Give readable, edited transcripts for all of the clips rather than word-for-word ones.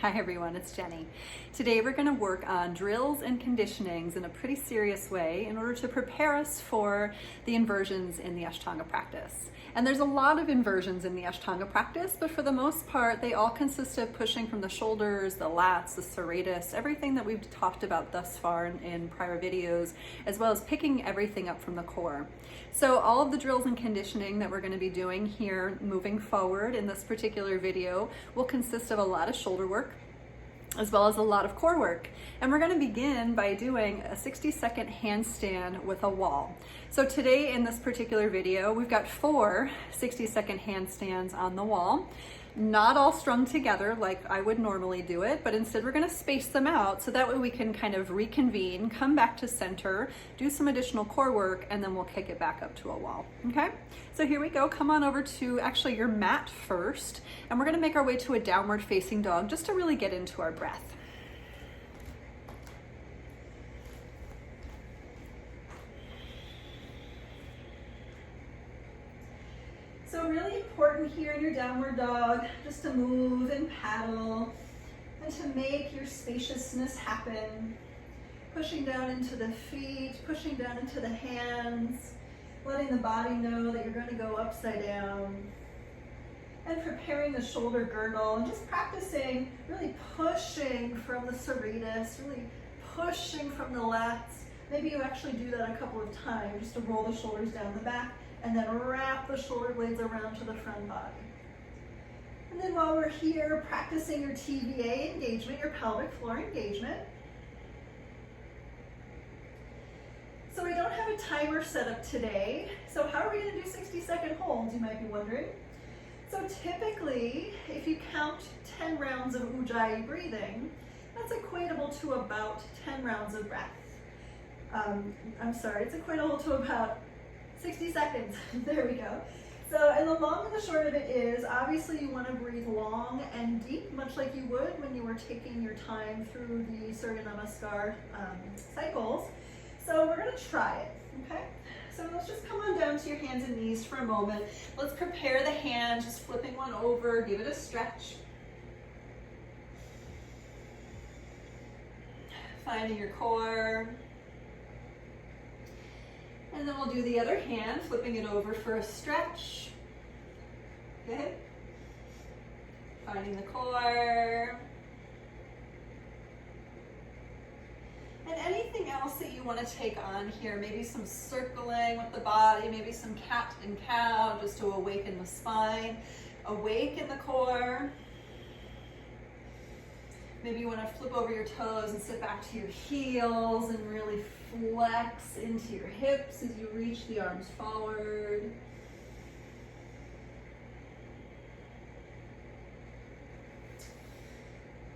Hi everyone, it's Jenny. Today we're going to work on drills and conditionings in a pretty serious way in order to prepare us for the inversions in the Ashtanga practice. And there's a lot of inversions in the Ashtanga practice, but for the most part they all consist of pushing from the shoulders, the lats, the serratus, everything that we've talked about thus far in prior videos, as well as picking everything up from the core. So all of the drills and conditioning that we're going to be doing here moving forward in this particular video will consist of a lot of shoulder work, as well as a lot of core work. And we're going to begin by doing a 60-second handstand with a wall. So today in this particular video, we've got 4 60-second handstands on the wall. Not all strung together like I would normally do it, but instead we're going to space them out so that way we can kind of reconvene, come back to center, do some additional core work, and then we'll kick it back up to a wall. Okay? So here we go. Come on over to actually your mat first, and we're going to make our way to a downward facing dog just to really get into our breath. So really important here in your downward dog, just to move and paddle and to make your spaciousness happen. Pushing down into the feet, pushing down into the hands, letting the body know that you're going to go upside down. And preparing the shoulder girdle and just practicing really pushing from the serratus, really pushing from the lats. Maybe you actually do that a couple of times just to roll the shoulders down the back, and then wrap the shoulder blades around to the front body. And then while we're here practicing your TVA engagement, your pelvic floor engagement. So we don't have a timer set up today. So how are we going to do 60-second holds, you might be wondering. So typically, if you count 10 rounds of Ujjayi breathing, that's equatable to about 10 rounds of breath. It's equatable to about 60 seconds. There we go. So, and the long and the short of it is, obviously you want to breathe long and deep, much like you would when you were taking your time through the Surya Namaskar cycles. So we're going to try it, okay? So let's just come on down to your hands and knees for a moment. Let's prepare the hand, just flipping one over, give it a stretch. Finding your core. And then we'll do the other hand, flipping it over for a stretch. Good. Finding the core. And anything else that you want to take on here, maybe some circling with the body, maybe some cat and cow, just to awaken the spine, awaken the core. Maybe you want to flip over your toes and sit back to your heels and really flex into your hips as you reach the arms forward.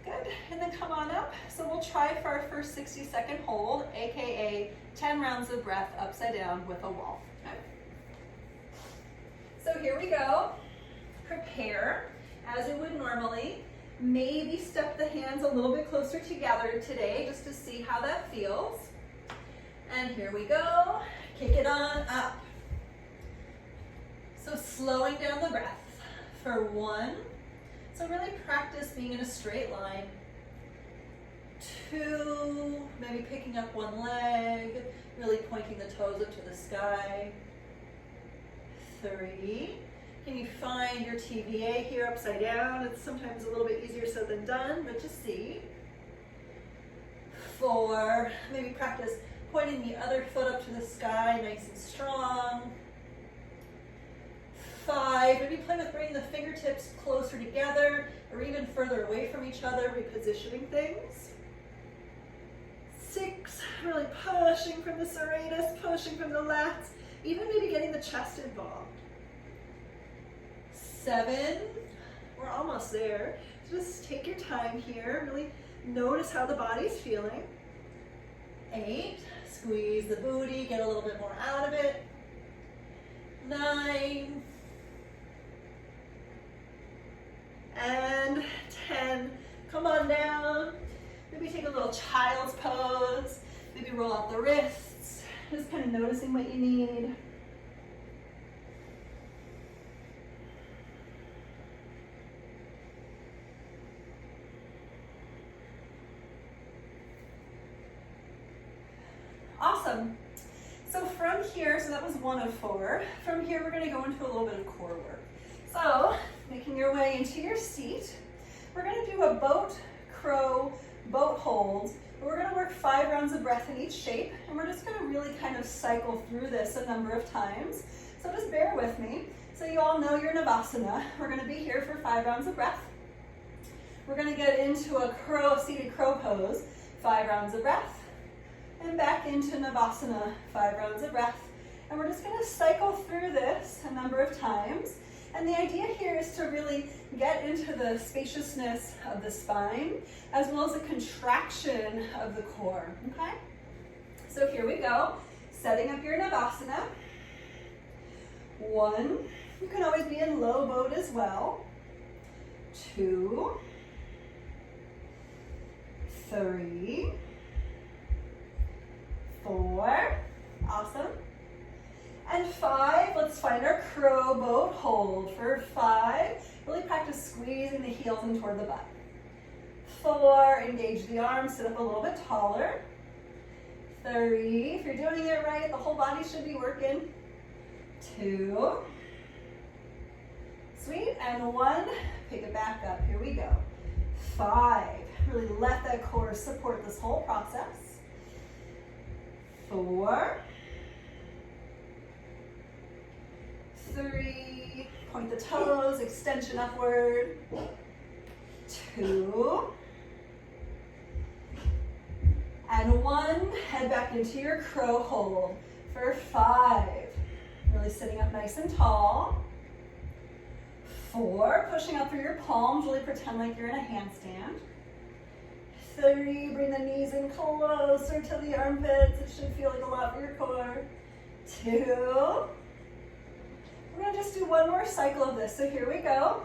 Good, and then come on up. So we'll try for our first 60-second hold, AKA 10 rounds of breath upside down with a wall. Okay. So here we go. Prepare as it would normally. Maybe step the hands a little bit closer together today just to see how that feels. And here we go. Kick it on up. So slowing down the breath for 1. So really practice being in a straight line. 2, maybe picking up one leg, really pointing the toes up to the sky. 3. Can you find your TVA here upside down? It's sometimes a little bit easier said than done, but just see. 4, maybe practice pointing the other foot up to the sky, nice and strong. 5, maybe play with bringing the fingertips closer together or even further away from each other, repositioning things. 6, really pushing from the serratus, pushing from the lats, even maybe getting the chest involved. 7, we're almost there. Just take your time here. Really notice how the body's feeling. 8, squeeze the booty, get a little bit more out of it. 9, and 10. Come on down. Maybe take a little child's pose. Maybe roll out the wrists. Just kind of noticing what you need. Awesome. So from here, so that was 1 of 4. From here, we're gonna go into a little bit of core work. So, making your way into your seat, we're gonna do a boat, crow, boat hold. We're gonna work 5 rounds of breath in each shape, and we're just gonna really kind of cycle through this a number of times. So just bear with me. So you all know your Navasana. We're gonna be here for 5 rounds of breath. We're gonna get into a crow, seated crow pose, 5 rounds of breath. And back into Navasana, 5 rounds of breath. And we're just gonna cycle through this a number of times. And the idea here is to really get into the spaciousness of the spine, as well as a contraction of the core, okay? So here we go, setting up your Navasana. 1, you can always be in low boat as well. 2, 3, 4, awesome. And 5, let's find our crow boat hold for 5. Really practice squeezing the heels in toward the butt. 4, engage the arms, sit up a little bit taller. 3, if you're doing it right, the whole body should be working. 2, sweet, and 1, pick it back up, here we go. 5, really let that core support this whole process. 4, 3, point the toes, extension upward. 2, and 1, head back into your crow hold for 5. Really sitting up nice and tall. 4, pushing up through your palms, really pretend like you're in a handstand. 3, bring the knees in closer to the armpits. It should feel like a lot for your core. 2, we're gonna just do 1 more cycle of this. So here we go.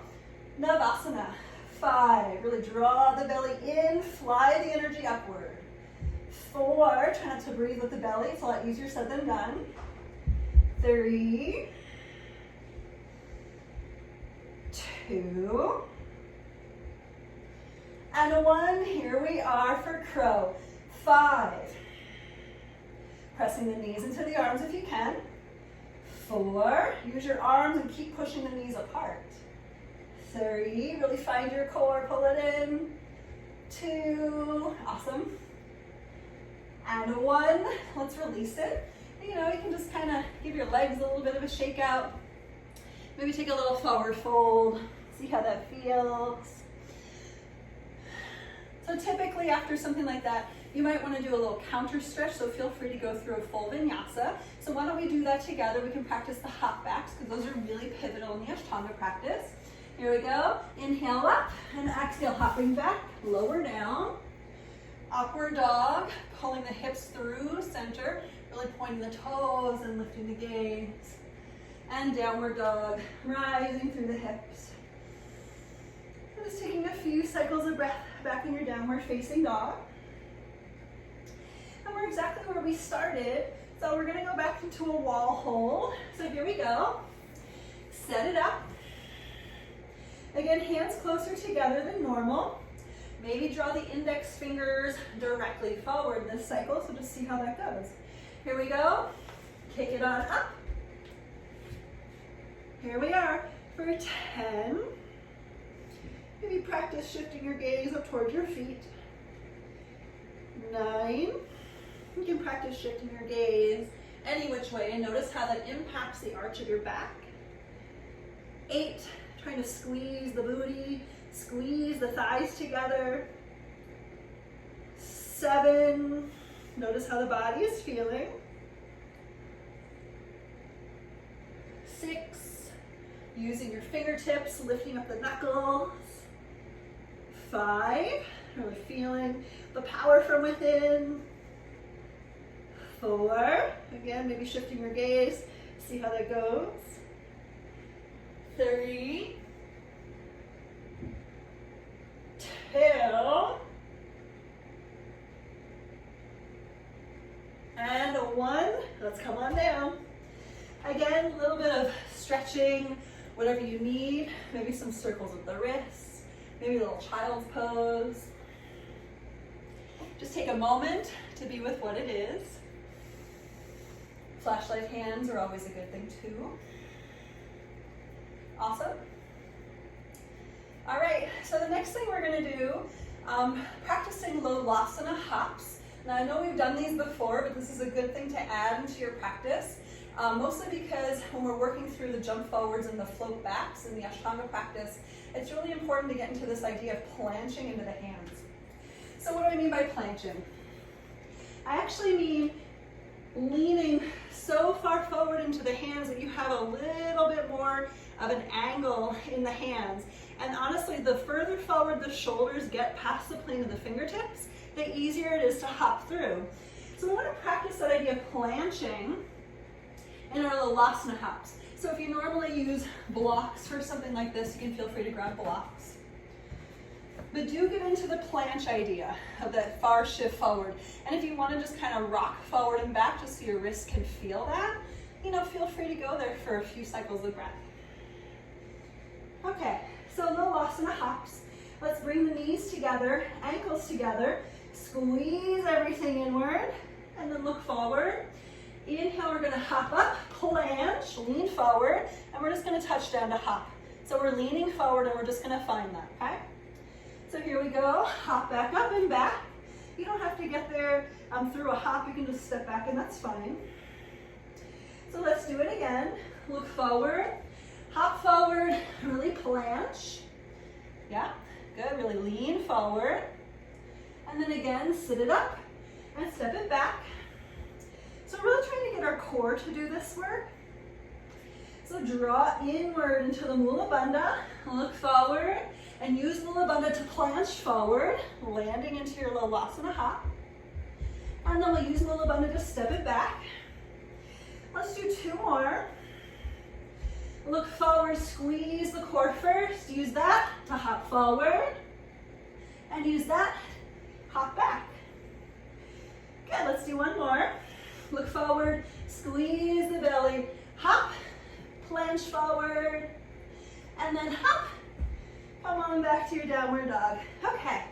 Navasana. 5, really draw the belly in, fly the energy upward. 4, try not to breathe with the belly. It's a lot easier said than done. 3, 2, and 1. Here we are for crow. 5, pressing the knees into the arms if you can. 4, use your arms and keep pushing the knees apart. 3, really find your core, pull it in. 2, awesome. And 1, let's release it. You know, you can just kind of give your legs a little bit of a shake out. Maybe take a little forward fold, see how that feels. So typically after something like that, you might want to do a little counter stretch, so feel free to go through a full vinyasa. So why don't we do that together? We can practice the hop backs, because those are really pivotal in the Ashtanga practice. Here we go. Inhale up, and exhale, hopping back, lower down. Upward dog, pulling the hips through center, really pointing the toes and lifting the gaze. And downward dog, rising through the hips. So just taking a few cycles of breath back in your downward facing dog. And we're exactly where we started. So we're gonna go back into a wall hold. So here we go. Set it up. Again, hands closer together than normal. Maybe draw the index fingers directly forward this cycle, so just see how that goes. Here we go. Kick it on up. Here we are for 10. Maybe practice shifting your gaze up towards your feet. 9. You can practice shifting your gaze any which way and notice how that impacts the arch of your back. 8, trying to squeeze the booty, squeeze the thighs together. 7, notice how the body is feeling. 6, using your fingertips, lifting up the knuckles. 5, really feeling the power from within. 4, again, maybe shifting your gaze, see how that goes. 3, 2, and 1. Let's come on down. Again, a little bit of stretching, whatever you need. Maybe some circles with the wrists, maybe a little child's pose. Just take a moment to be with what it is. Flashlight hands are always a good thing too. Awesome. All right, so the next thing we're gonna do, practicing Lolasana Hops. Now I know we've done these before, but this is a good thing to add into your practice, mostly because when we're working through the jump forwards and the float backs in the Ashtanga practice, it's really important to get into this idea of planching into the hands. So what do I mean by planching? I actually mean leaning so far forward into the hands that you have a little bit more of an angle in the hands. And honestly, the further forward the shoulders get past the plane of the fingertips, the easier it is to hop through. So we want to practice that idea of planching in our Lolasana Hops. So if you normally use blocks for something like this, you can feel free to grab blocks. But do get into the planche idea of that far shift forward. And if you want to just kind of rock forward and back just so your wrists can feel that, feel free to go there for a few cycles of breath. Okay, so Lolasana Hops. Let's bring the knees together, ankles together, squeeze everything inward, and then look forward. Inhale, we're gonna hop up, planche, lean forward, and we're just gonna touch down to hop. So we're leaning forward and we're just gonna find that, okay? So here we go, hop back up and back. You don't have to get there through a hop, you can just step back and that's fine. So let's do it again. Look forward, hop forward, really planche. Yeah, good, really lean forward. And then again, sit it up and step it back. So we're really trying to get our core to do this work. So draw inward into the Mula Bandha, look forward, and use Mula Bandha to planche forward, landing into your Lolasana hop. And then we'll use Mula Bandha to step it back. Let's do two more. Look forward, squeeze the core first. Use that to hop forward. And use that, hop back. Good, let's do one more. Look forward, squeeze the belly, hop, planche forward, and then hop. Come on back to your downward dog. Okay,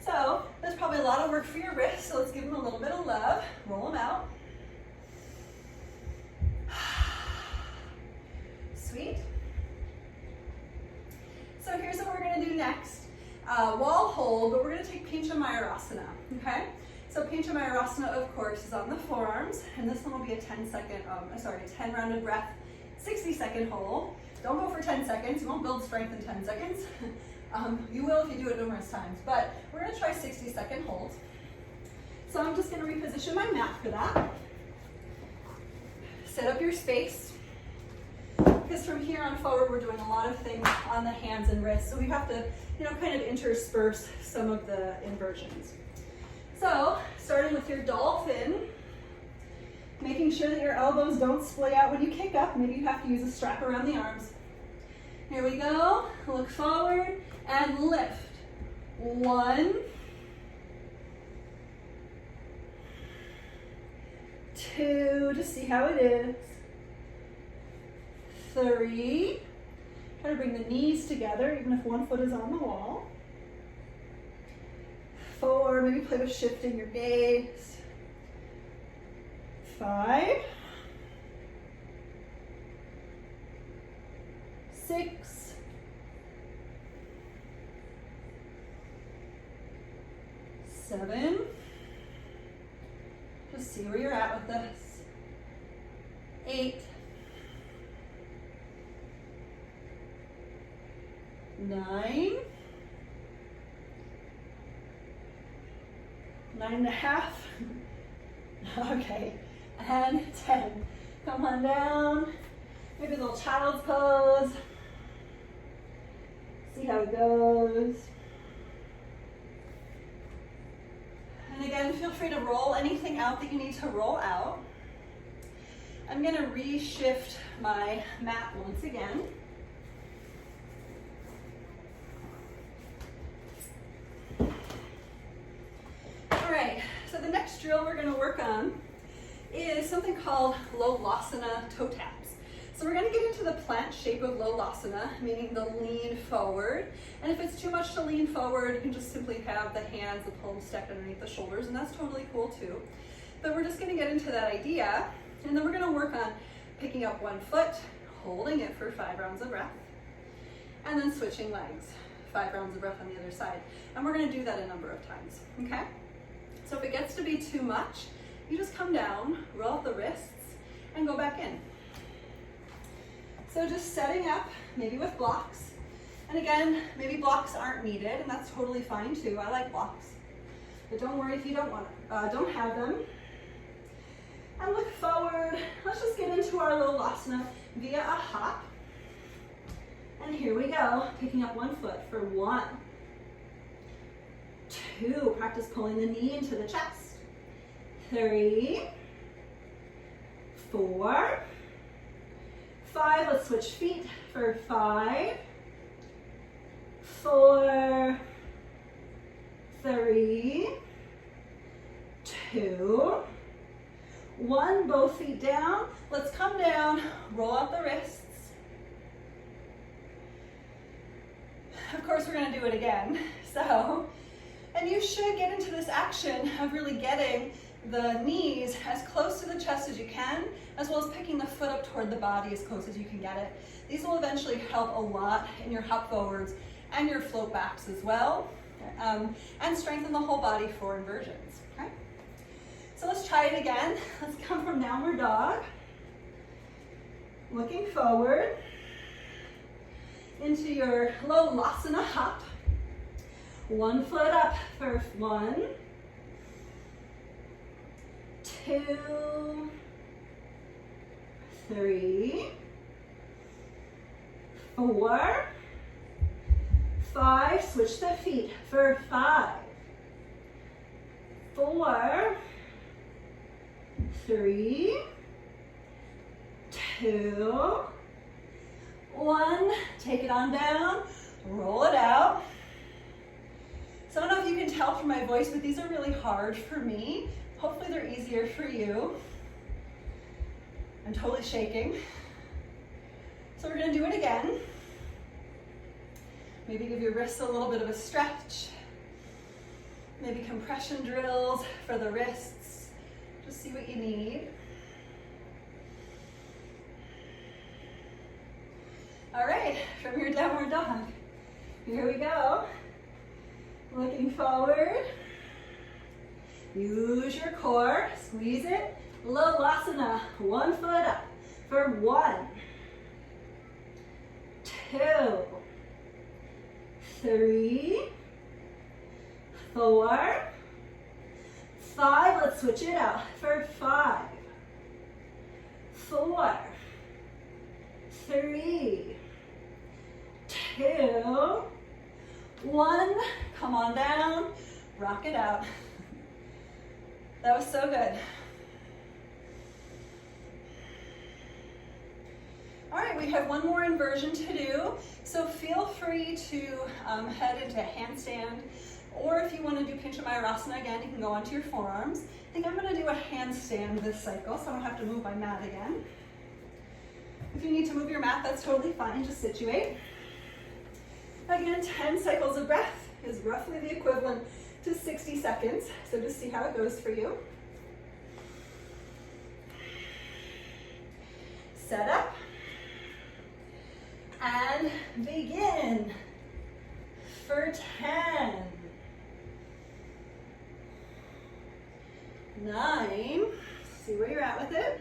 so there's probably a lot of work for your wrists, so let's give them a little bit of love. Roll them out. Sweet. So here's what we're gonna do next. Wall hold, but we're gonna take Pincha Mayurasana, okay? So Pincha Mayurasana, of course, is on the forearms, and this one will be a 10 rounded breath, 60-second hold. Don't go for 10 seconds, you won't build strength in 10 seconds. You will if you do it numerous times, but we're gonna try 60-second hold. So I'm just gonna reposition my mat for that. Set up your space, because from here on forward, we're doing a lot of things on the hands and wrists, so we have to, kind of intersperse some of the inversions. So, starting with your dolphin, making sure that your elbows don't splay out when you kick up. Maybe you have to use a strap around the arms. Here we go. Look forward and lift. 1, 2, just see how it is. 3, try to bring the knees together, even if one foot is on the wall. 4, maybe play with shifting your gaze. 5, 6, 7, just see where you're at with this. 8, 9, 9.5. Okay, and 10. Come on down. Maybe a little child's pose. See how it goes. And again, feel free to roll anything out that you need to roll out. I'm going to reshift my mat once again. All right, so the next drill we're going to work on is something called Lolasana Toe Taps. So we're going to get into the plant shape of Lolasana, meaning the lean forward. And if it's too much to lean forward, you can just simply have the hands, the palms stacked underneath the shoulders, and that's totally cool too. But we're just going to get into that idea And then we're gonna work on picking up one foot, holding it for 5 rounds of breath, and then switching legs, 5 rounds of breath on the other side. And we're gonna do that a number of times, okay? So if it gets to be too much, you just come down, roll up the wrists, and go back in. So just setting up, maybe with blocks. And again, maybe blocks aren't needed, and that's totally fine too. I like blocks. But don't worry if you don't have them. And look forward. Let's just get into our Lolasana via a hop. And here we go, picking up one foot for 1, 2, practice pulling the knee into the chest. 3, 4, 5, let's switch feet for 5, 4, 3, 2, 1, both feet down. Let's come down, roll out the wrists. Of course, we're gonna do it again. So, and you should get into this action of really getting the knees as close to the chest as you can, as well as picking the foot up toward the body as close as you can get it. These will eventually help a lot in your hop forwards and your float backs as well, and strengthen the whole body for inversions, okay? So let's try it again. Let's come from downward dog, looking forward into your Lolasana hop. 1 foot up for 1, 2, 3, 4, 5, switch the feet for 5, 4, 3, 2, 1, take it on down, roll it out. So I don't know if you can tell from my voice, but these are really hard for me. Hopefully they're easier for you. I'm totally shaking. So we're gonna do it again. Maybe give your wrists a little bit of a stretch. Maybe compression drills for the wrists. Just see what you need. All right, from your downward dog, here we go. Looking forward. Use your core, squeeze it. Lolasana, 1 foot up for 1, 2, 3, 4, 5. Let's switch it out for 5, 4, 3, 2, 1. Come on down, rock it out. That was so good. All right, we have one more inversion to do. So feel free to head into handstand, or if you want to do Pincha Mayurasana again, you can go onto your forearms. I think I'm going to do a handstand this cycle, so I don't have to move my mat again. If you need to move your mat, that's totally fine. Just situate. Again, 10 cycles of breath is roughly the equivalent to 60 seconds. So just see how it goes for you. Set up. And begin for 10, 9, see where you're at with it,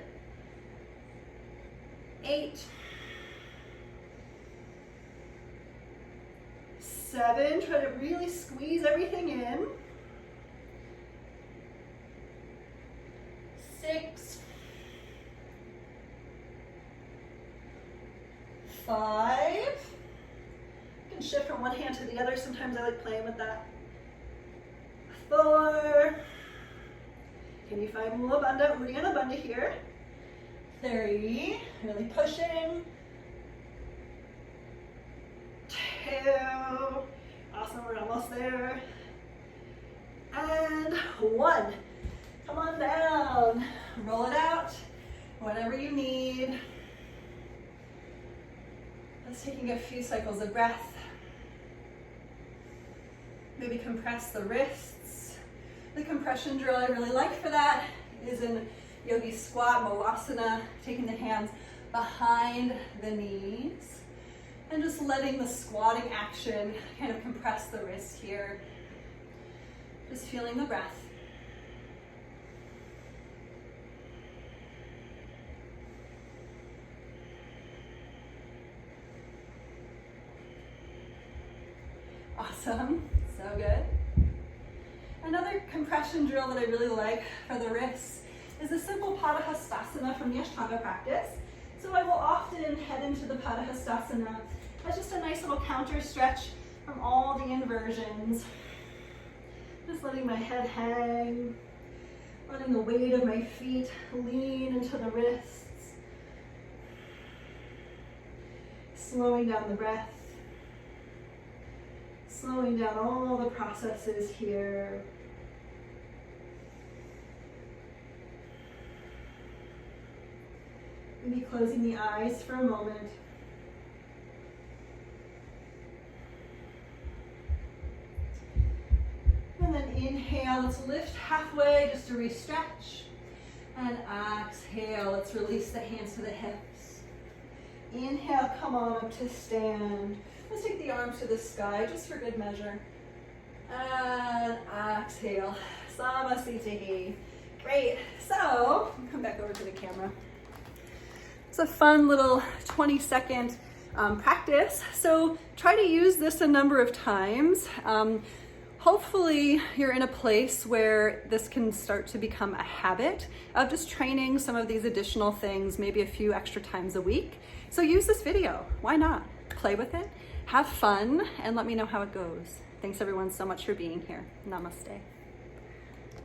8, 7, try to really squeeze everything in, 6, 5, you can shift from one hand to the other. Sometimes I like playing with that. 4, can you find Mula Bandha, Uddiyana Bandha here? 3, really pushing. 2, awesome, we're almost there. And 1, come on down, roll it out, whatever you need. Let's taking a few cycles of breath. Maybe compress the wrists. The compression drill I really like for that is in yogi squat, Lolasana, taking the hands behind the knees and just letting the squatting action kind of compress the wrist here. Just feeling the breath. Awesome, so good. Another compression drill that I really like for the wrists is a simple Padahastasana from the Ashtanga practice. So I will often head into the Padahastasana as just a nice little counter stretch from all the inversions. Just letting my head hang, letting the weight of my feet lean into the wrists, slowing down the breath, slowing down all the processes here. Maybe closing the eyes for a moment. And then inhale, let's lift halfway just to re-stretch. And exhale, let's release the hands to the hips. Inhale, come on up to stand. Let's take the arms to the sky just for good measure. And exhale, Samasthiti. Great, so come back over to the camera. It's a fun little 20-second practice. So try to use this a number of times. Hopefully you're in a place where this can start to become a habit of just training some of these additional things, maybe a few extra times a week. So use this video, why not? Play with it, have fun, and let me know how it goes. Thanks everyone so much for being here. Namaste.